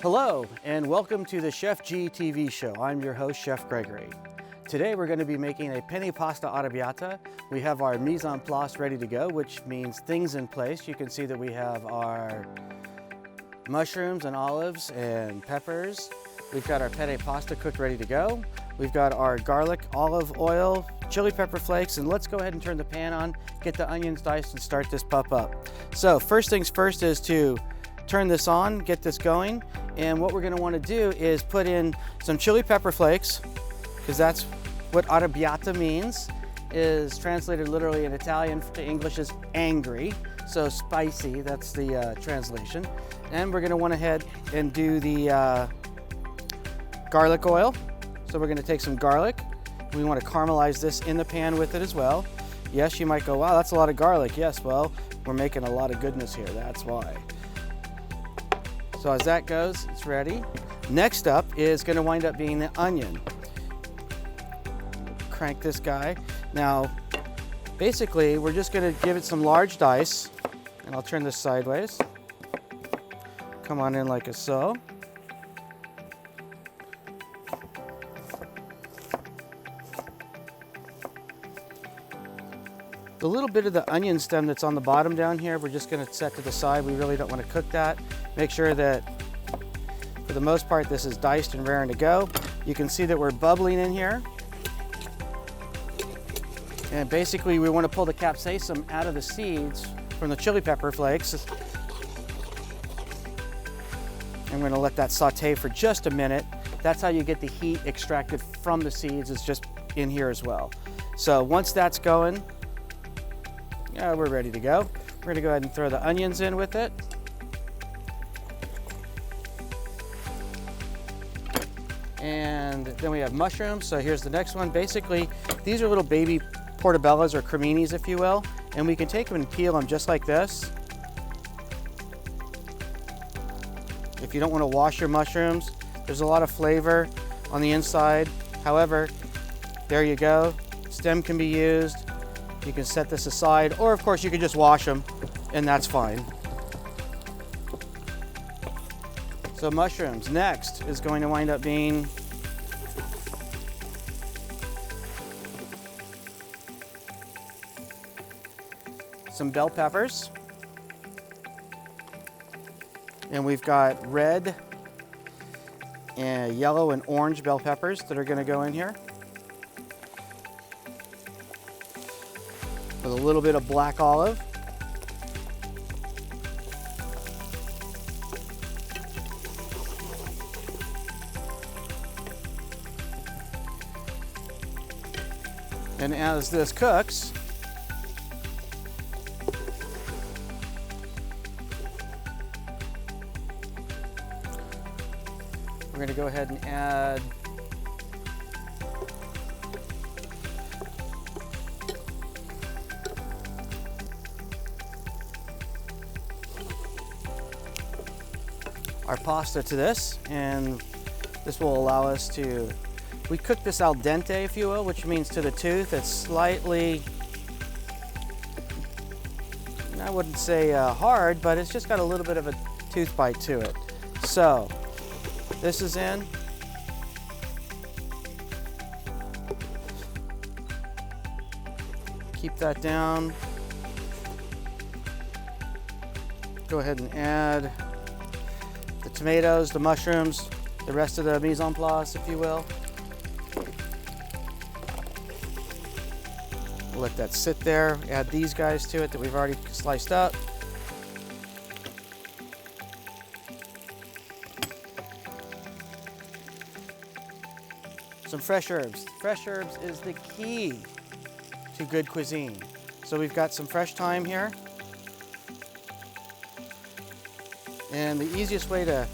Hello, and welcome to the Chef G TV show. I'm your host, Chef Gregory. Today we're going to be making a penne pasta arrabbiata. We have our mise en place ready to go, which means things in place. You can see that we have our mushrooms and olives and peppers. We've got our penne pasta cooked ready to go. We've got our garlic, olive oil, chili pepper flakes, and let's go ahead and turn the pan on, get the onions diced, and start this pup up. So first things first is to turn this on, get this going, and what we're going to want to do is put in some chili pepper flakes, because that's what arrabbiata means, is translated literally in Italian to English as angry, so spicy, that's the translation. And we're going to want to head and do the garlic oil. So we're going to take some garlic. We want to caramelize this in the pan with it as well. Yes, you might go, wow, that's a lot of garlic. Yes, well, we're making a lot of goodness here, that's why. So as that goes, it's ready. Next up is going to wind up being the onion. Crank this guy. Now, basically, we're just going to give it some large dice, and I'll turn this sideways. Come on in like so. The little bit of the onion stem that's on the bottom down here, we're just going to set to the side. We really don't want to cook that. Make sure that, for the most part, this is diced and raring to go. You can see that we're bubbling in here. And basically, we want to pull the capsaicin out of the seeds from the chili pepper flakes. I'm going to let that saute for just a minute. That's how you get the heat extracted from the seeds, is just in here as well. So once that's going, we're ready to go. We're going to go ahead and throw the onions in with it. And then we have mushrooms. So here's the next one. Basically, these are little baby portobellos or creminis, if you will. And we can take them and peel them just like this. If you don't want to wash your mushrooms, there's a lot of flavor on the inside. However, there you go. Stem can be used. You can set this aside, or of course you can just wash them, and that's fine. So mushrooms. Next is going to wind up being some bell peppers. And we've got red and yellow and orange bell peppers that are going to go in here. With a little bit of black olive. And as this cooks, we're going to go ahead and add our pasta to this, and this will allow us to, we cook this al dente, if you will, which means to the tooth. It's slightly, I wouldn't say hard, but it's just got a little bit of a tooth bite to it. So this is in. Keep that down. Go ahead and add the tomatoes, the mushrooms, the rest of the mise en place, if you will. We'll let that sit there. Add these guys to it that we've already sliced up. Some fresh herbs. Fresh herbs is the key to good cuisine. So we've got some fresh thyme here. And the easiest way to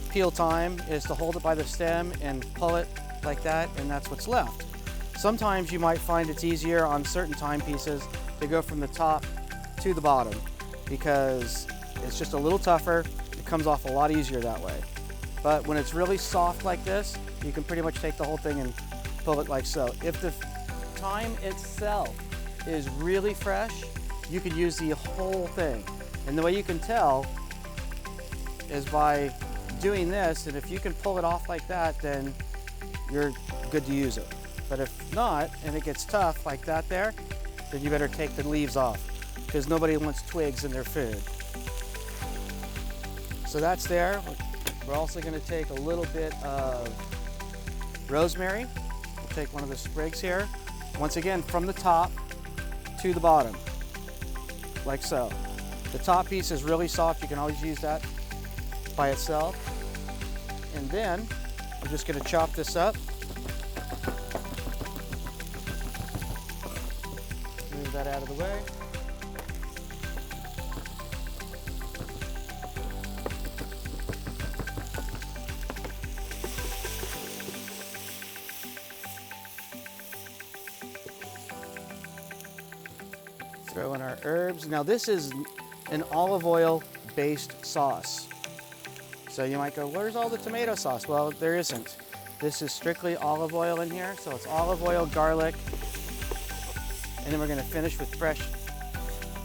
peel thyme is to hold it by the stem and pull it like that, and that's what's left. Sometimes you might find it's easier on certain thyme pieces to go from the top to the bottom because it's just a little tougher. It comes off a lot easier that way. But when it's really soft like this, you can pretty much take the whole thing and pull it like so. If the thyme itself is really fresh, you could use the whole thing. And the way you can tell is by doing this, and if you can pull it off like that, then you're good to use it. But if not, and it gets tough like that there, then you better take the leaves off, because nobody wants twigs in their food. So that's there. We're also going to take a little bit of rosemary. We'll take one of the sprigs here. Once again, from the top to the bottom, like so. The top piece is really soft. You can always use that by itself. And then we're just going to chop this up. Move that out of the way. Throw in our herbs. Now this is an olive oil based sauce. So you might go, where's all the tomato sauce? Well, there isn't. This is strictly olive oil in here. So it's olive oil, garlic, and then we're going to finish with fresh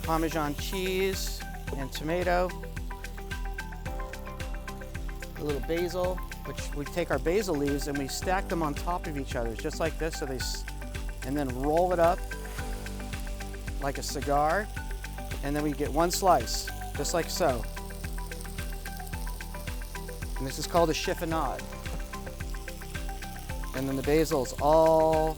Parmesan cheese and tomato. A little basil, which we take our basil leaves and we stack them on top of each other, just like this. So and then roll it up like a cigar, and then we get one slice, just like so. And this is called a chiffonade. And then the basil's all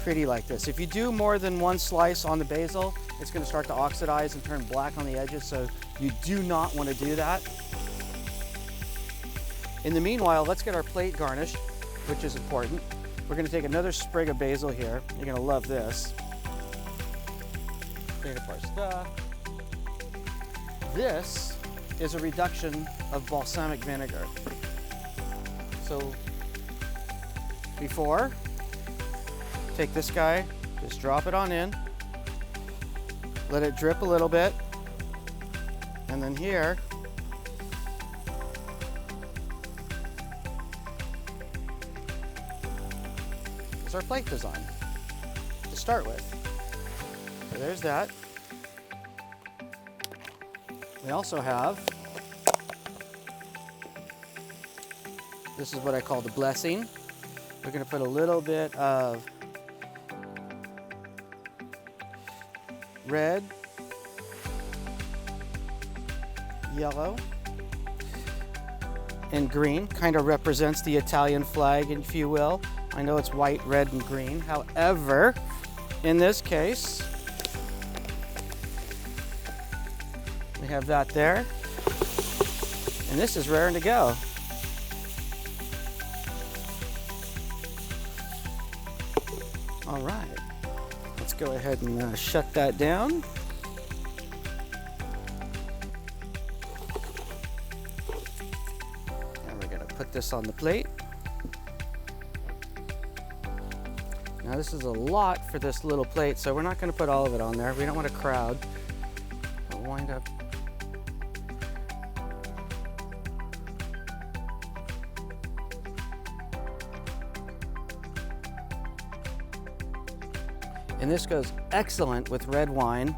pretty like this. If you do more than one slice on the basil, it's going to start to oxidize and turn black on the edges, so you do not want to do that. In the meanwhile, let's get our plate garnished, which is important. We're going to take another sprig of basil here. You're going to love this. Clean up our stuff. This is a reduction of balsamic vinegar. So before, take this guy, just drop it on in, let it drip a little bit, and then here, is our plate design to start with. So there's that. We also have, this is what I call the blessing. We're going to put a little bit of red, yellow, and green. Kind of represents the Italian flag, if you will. I know it's white, red, and green. However, in this case, we have that there, and this is raring to go. All right, let's go ahead and shut that down. And we're gonna put this on the plate. Now this is a lot for this little plate, so we're not gonna put all of it on there. We don't want a crowd. We'll wind up and this goes excellent with red wine.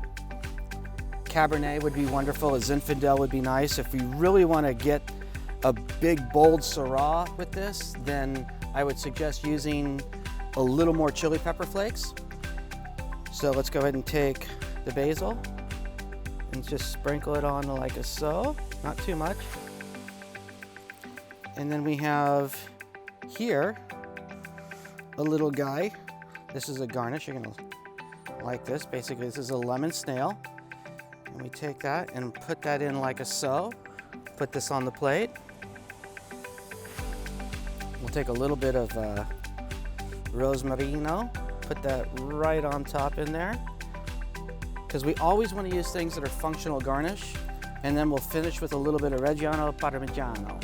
Cabernet would be wonderful, a Zinfandel would be nice. If we really want to get a big, bold Syrah with this, then I would suggest using a little more chili pepper flakes. So let's go ahead and take the basil and just sprinkle it on like so, not too much. And then we have here a little guy. This is a garnish. You're gonna like this. Basically, this is a lemon snail. And we take that and put that in like so. Put this on the plate. We'll take a little bit of Rosemary, put that right on top in there. Because we always want to use things that are functional garnish. And then we'll finish with a little bit of Reggiano Parmigiano.